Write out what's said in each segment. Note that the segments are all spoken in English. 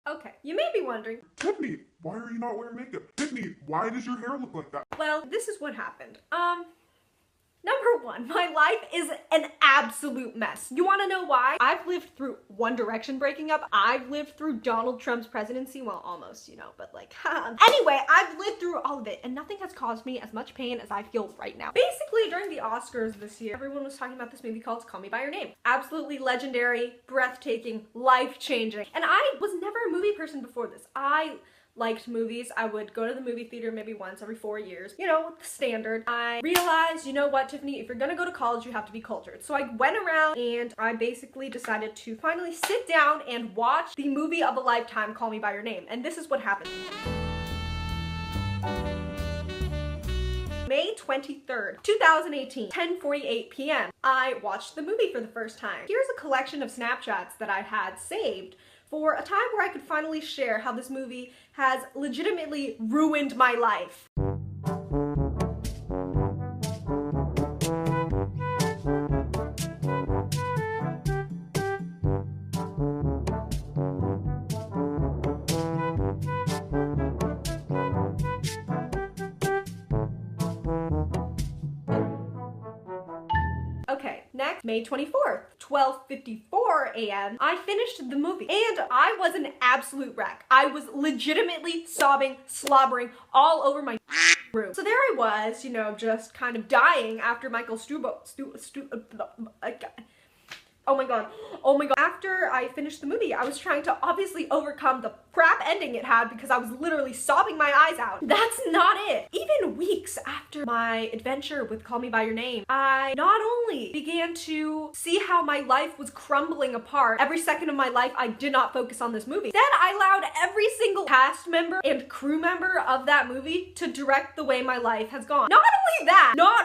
Okay, you may be wondering, Tiffany, why are you not wearing makeup? Tiffany, why does your hair look like that? well, this is what happened. Number one, my life is an absolute mess. You wanna know why? I've lived through One Direction breaking up. I've lived through Donald Trump's presidency. Well, almost, you know, but like, anyway, I've lived through all of it and nothing has caused me as much pain as I feel right now. Basically, during the Oscars this year, everyone was talking about this movie called Call Me By Your Name. Absolutely legendary, breathtaking, life-changing. And I was never a movie person before this. I liked movies. I would go to the movie theater maybe once every 4 years, you know, the standard. I realized, you know what, Tiffany, if you're gonna go to college, you have to be cultured. So I went around and I basically decided to finally sit down and watch the movie of a lifetime, Call Me By Your Name. And this is what happened. May 23rd, 2018, 10:48 p.m. I watched the movie for the first time. Here's a collection of snapshots that I had saved for a time where I could finally share how this movie has legitimately ruined my life. Okay, next, May 24th, 12:54 a.m., I finished the movie and I was an absolute wreck. I was legitimately sobbing, slobbering all over my room. So there I was, you know, just kind of dying after Michael oh my god. After I finished the movie, I was trying to obviously overcome the crap ending it had because I was literally sobbing my eyes out. That's not it. Even weeks after my adventure with Call Me By Your Name, I not only began to see how my life was crumbling apart every second of my life. I did not focus on this movie. Instead, I allowed every single cast member and crew member of that movie to direct the way my life has gone. Not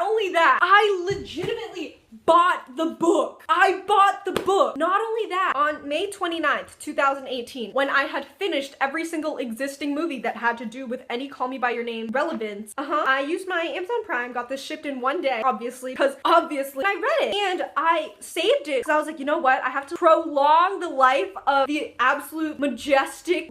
only that, I legitimately bought the book. I bought the book. Not only that, on May 29th, 2018, when I had finished every single existing movie that had to do with any Call Me By Your Name relevance, I used my Amazon Prime, got this shipped in one day, obviously, because obviously I read it and I saved it because I was like, you know what? I have to prolong the life of the absolute majestic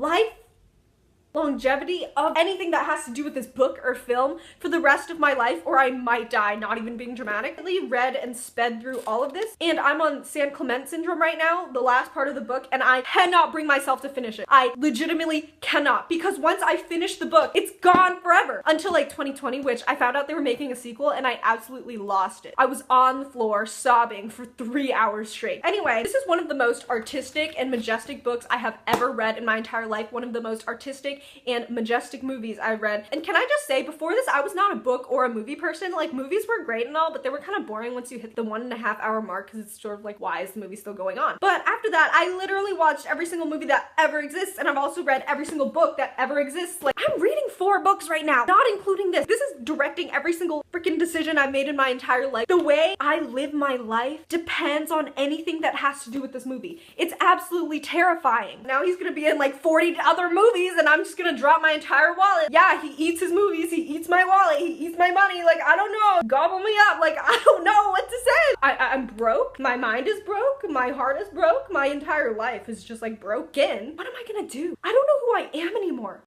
longevity of anything that has to do with this book or film for the rest of my life, or I might die, not even being dramatic. I read and sped through all of this, and I'm on San Clemente syndrome right now, the last part of the book, and I cannot bring myself to finish it. I legitimately cannot, because once I finish the book, it's gone forever. Until like 2020, which I found out they were making a sequel, and I absolutely lost it. I was on the floor sobbing for 3 hours straight. Anyway, this is one of the most artistic and majestic books I have ever read in my entire life, one of the most artistic and majestic movies I've read. And can I just say, before this, I was not a book or a movie person. Like, movies were great and all, but they were kind of boring once you hit the 1.5 hour mark, because it's sort of like, why is the movie still going on? But after that, I literally watched every single movie that ever exists, and I've also read every single book that ever exists. Like, I'm reading 4 books right now, not including this. This is directing every single freaking decision I've made in my entire life. The way I live my life depends on anything that has to do with this movie. It's absolutely terrifying. Now he's gonna be in like 40 other movies, and I'm just gonna drop my entire wallet. Yeah, he eats his movies, he eats my wallet, he eats my money. Like, I don't know, gobble me up. Like, I don't know what to say. I'm broke, my mind is broke, my heart is broke, my entire life is just like broken. What am I gonna do? I don't know who I am anymore.